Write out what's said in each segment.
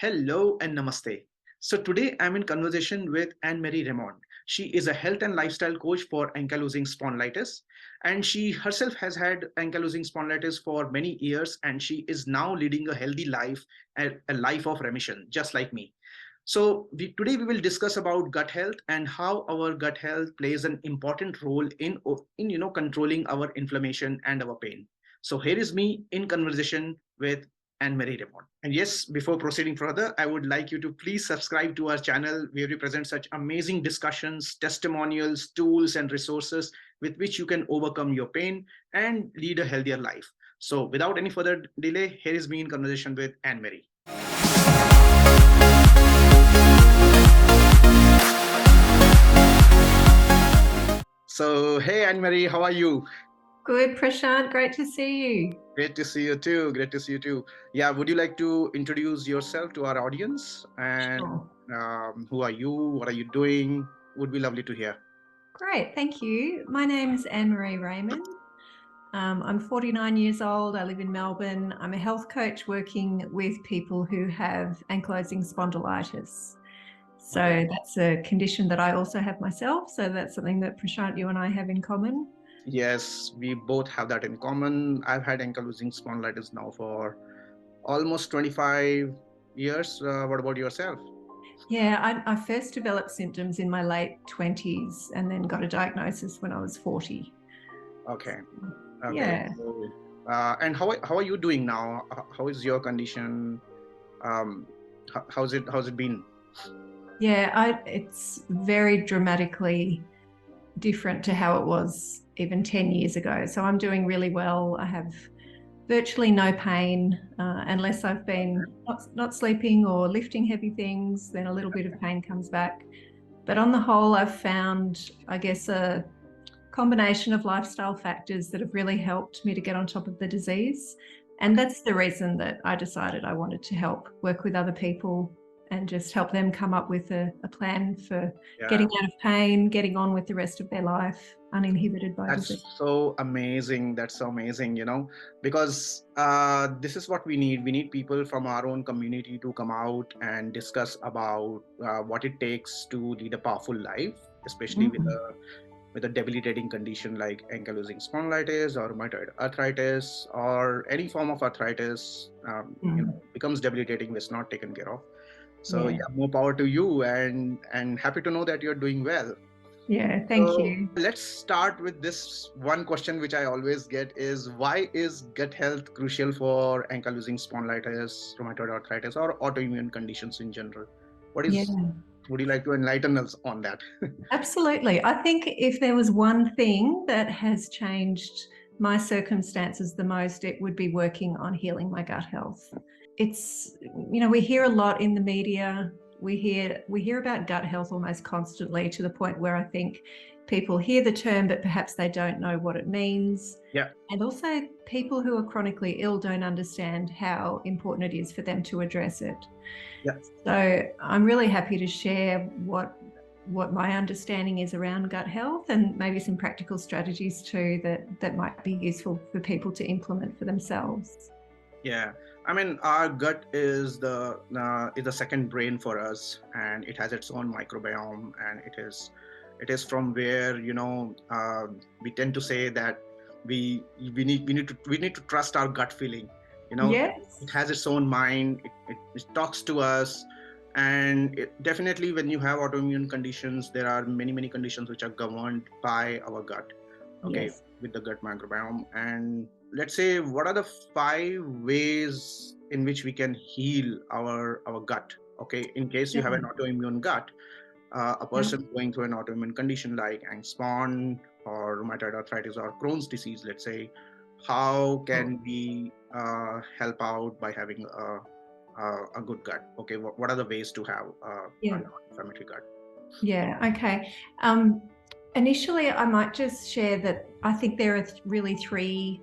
Hello and namaste. So today I'm in conversation with Anne-Marie Raymond. She is a health and lifestyle coach for ankylosing spondylitis, and she herself has had ankylosing spondylitis for many years, and she is now leading a healthy life, a life of remission, just like me. So today we will discuss about gut health and how our gut health plays an important role in controlling our inflammation and our pain. So here is me in conversation with Anne-Marie Raymond. And yes, before proceeding further, I would like you to please subscribe to our channel where we present such amazing discussions, testimonials, tools, and resources with which you can overcome your pain and lead a healthier life. So without any further delay, here is me in conversation with Anne-Marie. So, hey Anne-Marie, how are you? Good, Prashant. Great to see you. Great to see you too. Great to see you too. Yeah, would you like to introduce yourself to our audience? And Sure. who are you? What are you doing? Would be lovely to hear. Great, thank you. My name's Anne-Marie Raymond. I'm 49 years old. I live in Melbourne. I'm a health coach working with people who have ankylosing spondylitis. So that's a condition that I also have myself. So that's something that Prashant, you and I have in common. Yes, we both have that in common. I've had ankylosing spondylitis now for almost 25 years. What about yourself? Yeah, I first developed symptoms in my late 20s and then got a diagnosis when I was 40. Okay. Yeah. So, and how are you doing now? How is your condition? How's it been? Yeah, it's very dramatically different to how it was even 10 years ago. So I'm doing really well. I have virtually no pain unless I've been not sleeping or lifting heavy things, then a little bit of pain comes back. But on the whole, I've found, I guess, a combination of lifestyle factors that have really helped me to get on top of the disease. And that's the reason that I decided I wanted to help work with other people and just help them come up with a plan for getting out of pain, getting on with the rest of their life uninhibited by disease. That's so amazing. That's so amazing, because this is what we need. We need people from our own community to come out and discuss about what it takes to lead a powerful life, especially with a debilitating condition like ankylosing spondylitis or rheumatoid arthritis or any form of arthritis. Becomes debilitating if it's not taken care of. So yeah, more power to you, and happy to know that you're doing well. Yeah, thank you. Let's start with this one question which I always get is, why is gut health crucial for ankylosing spondylitis, rheumatoid arthritis, or autoimmune conditions in general? Would you like to enlighten us on that? Absolutely. I think if there was one thing that has changed my circumstances the most, it would be working on healing my gut health. It's, we hear a lot in the media. We hear about gut health almost constantly, to the point where I think people hear the term, but perhaps they don't know what it means. Yeah. And also people who are chronically ill don't understand how important it is for them to address it. Yeah. So I'm really happy to share what my understanding is around gut health, and maybe some practical strategies too that might be useful for people to implement for themselves. Yeah, I mean, our gut is the second brain for us, and it has its own microbiome, and it is from where we tend to say that we need to trust our gut feeling. Yes. It has its own mind. It talks to us, and definitely when you have autoimmune conditions, there are many conditions which are governed by our gut. Okay, yes. With the gut microbiome. And let's say, what are the 5 ways in which we can heal our gut? Okay, in case you have an autoimmune gut, a person going through an autoimmune condition like Spond or rheumatoid arthritis or Crohn's disease, let's say, how can we help out by having a good gut? Okay, what are the ways to have an inflammatory gut? Yeah. Okay. Initially, I might just share that I think there are really 3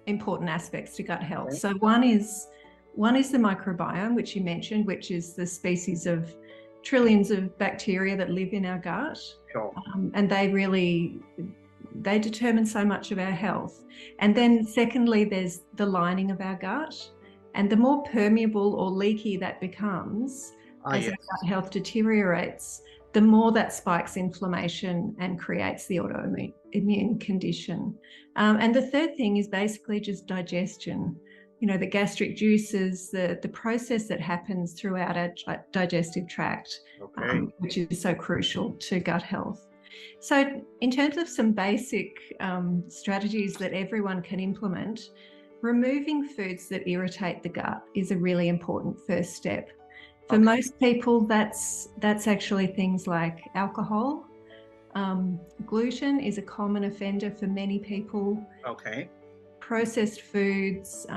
important aspects to gut health. Okay. So one is the microbiome, which you mentioned, which is the species of trillions of bacteria that live in our gut. Sure. And they determine so much of our health. And then secondly, there's the lining of our gut. And the more permeable or leaky that becomes as Yes. our gut health deteriorates, the more that spikes inflammation and creates the autoimmune condition. And the third thing is basically just digestion. You know, the gastric juices, the process that happens throughout our digestive tract, which is so crucial to gut health. So in terms of some basic strategies that everyone can implement, removing foods that irritate the gut is a really important first step. For most people, that's actually things like alcohol. Gluten is a common offender for many people. Processed foods,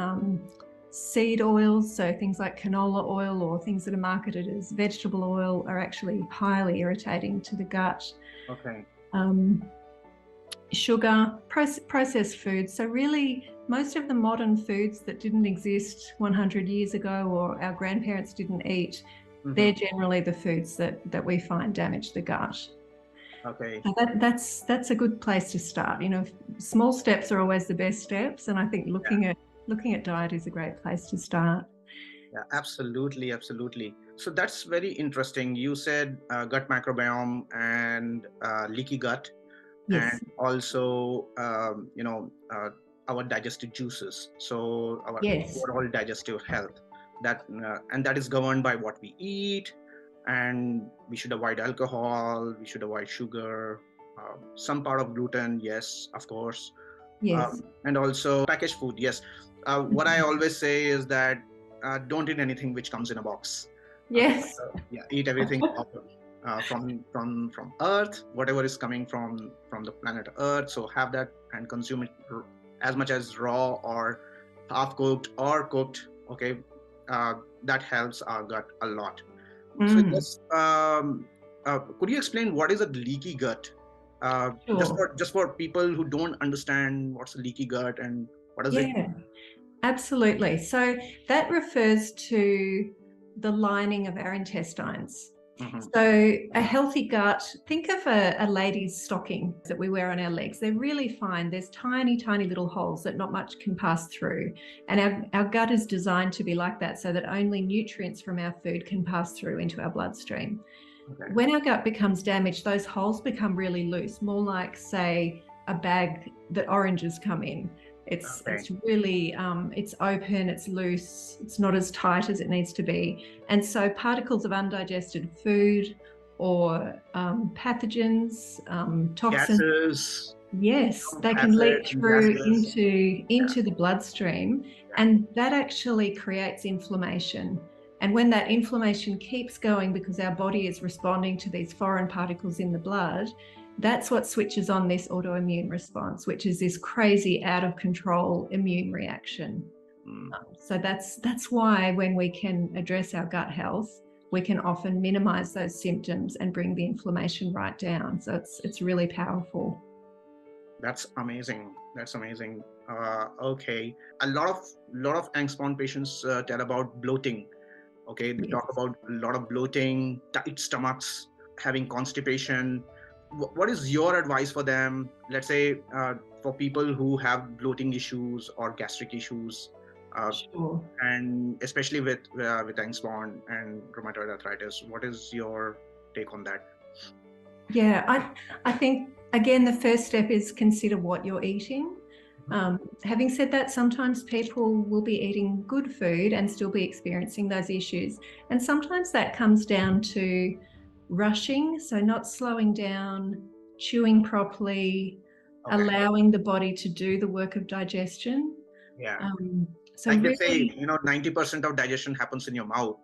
seed oils, so things like canola oil or things that are marketed as vegetable oil are actually highly irritating to the gut. Sugar, processed foods. So really, most of the modern foods that didn't exist 100 years ago or our grandparents didn't eat, they're generally the foods that we find damage the gut. So that's a good place to start. You know, small steps are always the best steps, and I think looking at diet is a great place to start. Yeah, absolutely, absolutely. So that's very interesting. You said gut microbiome and leaky gut, and also our digestive juices. So our overall digestive health. And that is governed by what we eat, and we should avoid alcohol. We should avoid sugar. Some part of gluten, yes, of course. And also packaged food, yes. What I always say is that don't eat anything which comes in a box. Eat everything from Earth, whatever is coming from the planet Earth. So have that and consume it as much as raw or half cooked or cooked. That helps our gut a lot. So just could you explain what is a leaky gut? Just for people who don't understand what's a leaky gut and what does it mean? Absolutely. So that refers to the lining of our intestines. So a healthy gut, think of a lady's stocking that we wear on our legs. They're really fine. There's tiny, tiny little holes that not much can pass through. And our gut is designed to be like that so that only nutrients from our food can pass through into our bloodstream. When our gut becomes damaged, those holes become really loose, more like, say, a bag that oranges come in. It's really, it's open, it's loose, it's not as tight as it needs to be. And so particles of undigested food or pathogens, toxins, gases, they can leak through into the bloodstream, and that actually creates inflammation. And when that inflammation keeps going because our body is responding to these foreign particles in the blood, that's what switches on this autoimmune response, which is this crazy out of control immune reaction. So that's why when we can address our gut health, we can often minimize those symptoms and bring the inflammation right down. So it's really powerful. That's amazing. That's amazing. A lot of Ankylosing patients tell about bloating. They talk about a lot of bloating, tight stomachs, having constipation. What is your advice for them? Let's say for people who have bloating issues or gastric issues, and especially with Ankylosing and rheumatoid arthritis. What is your take on that? I think again the first step is consider what you're eating. Having said that, sometimes people will be eating good food and still be experiencing those issues. And sometimes that comes down to rushing, so not slowing down, chewing properly, allowing the body to do the work of digestion. So like they say, 90% of digestion happens in your mouth.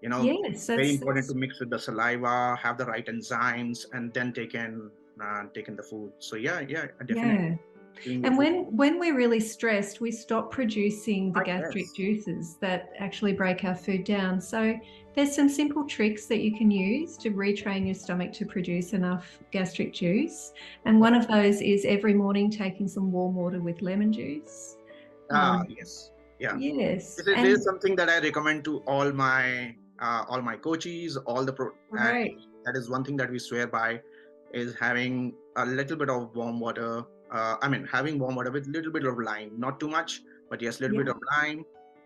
Very important to mix with the saliva, have the right enzymes, and then take in the food. So definitely. And when we're really stressed, we stop producing the gastric juices that actually break our food down. So there's some simple tricks that you can use to retrain your stomach to produce enough gastric juice. And one of those is every morning taking some warm water with lemon juice. This is something that I recommend to all my coaches, and that is one thing that we swear by, is having a little bit of warm water. Having warm water with a little bit of lime, not too much, but yes, a little bit of lime,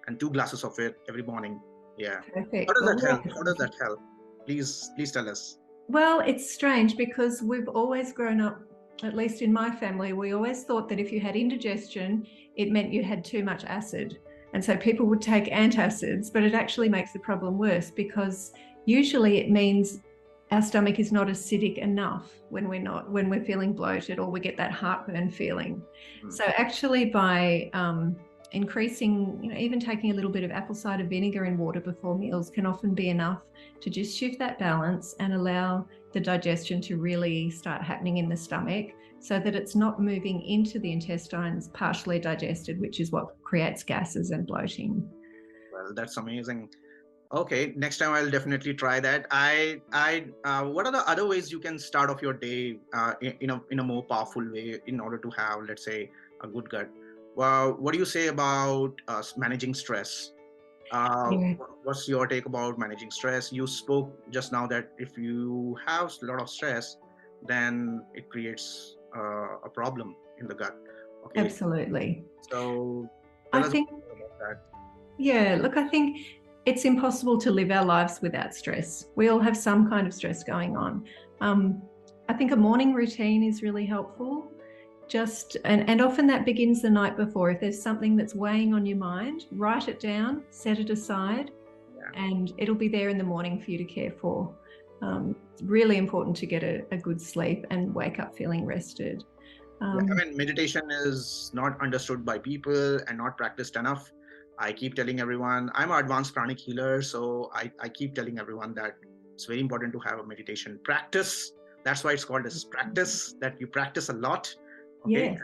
and 2 glasses of it every morning. Yeah. Perfect. How does that Well, help? How does that help? Please tell us. well, it's strange because we've always grown up, at least in my family, we always thought that if you had indigestion, it meant you had too much acid. And so people would take antacids, but it actually makes the problem worse because usually it means our stomach is not acidic enough when we're feeling bloated or we get that heartburn feeling. So actually by increasing, even taking a little bit of apple cider vinegar in water before meals can often be enough to just shift that balance and allow the digestion to really start happening in the stomach so that it's not moving into the intestines partially digested, which is what creates gases and bloating. Well, that's amazing. Okay, next time I'll definitely try that. What are the other ways you can start off your day in a more powerful way in order to have, let's say, a good gut? Well, what do you say about managing stress? What's your take about managing stress? You spoke just now that if you have a lot of stress, then it creates a problem in the gut. Okay. Absolutely. So tell us think, about that. Yeah, look, I think it's impossible to live our lives without stress. We all have some kind of stress going on. I think a morning routine is really helpful. And often that begins the night before. If there's something that's weighing on your mind, write it down, set it aside, and it'll be there in the morning for you to care for. It's really important to get a good sleep and wake up feeling rested. Meditation is not understood by people and not practiced enough. I keep telling everyone, I'm an advanced pranic healer, so I keep telling everyone that it's very important to have a meditation practice. That's why it's called as practice, that you practice a lot, okay,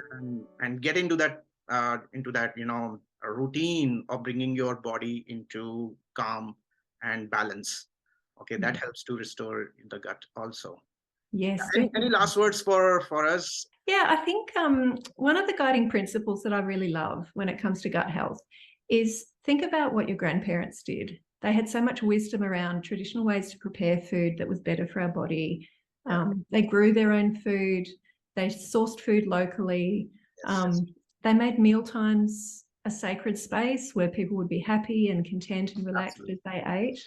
and get into that a routine of bringing your body into calm and balance. Okay, that helps to restore the gut also. Yes. Any last words for us? Yeah, I think one of the guiding principles that I really love when it comes to gut health is think about what your grandparents did. They had so much wisdom around traditional ways to prepare food that was better for our body. They grew their own food. They sourced food locally. They made mealtimes a sacred space where people would be happy and content and relaxed as they ate.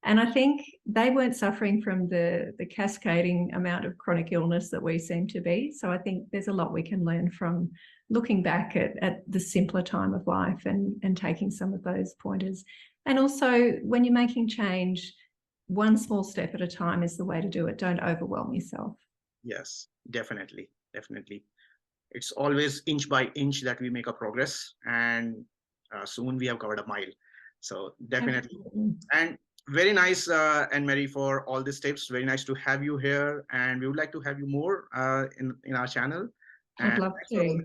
And I think they weren't suffering from the cascading amount of chronic illness that we seem to be. So I think there's a lot we can learn from looking back at the simpler time of life and taking some of those pointers. And also when you're making change, one small step at a time is the way to do it. Don't overwhelm yourself. Yes, definitely. It's always inch by inch that we make a progress, and soon we have covered a mile. So definitely. Absolutely. And very nice, Anne-Marie, for all these tips. Very nice to have you here, and we would like to have you more in our channel. I'd love to.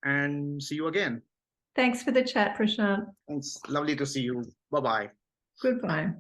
And see you again. Thanks for the chat, Prashant. Thanks. Lovely to see you. Bye-bye. Goodbye.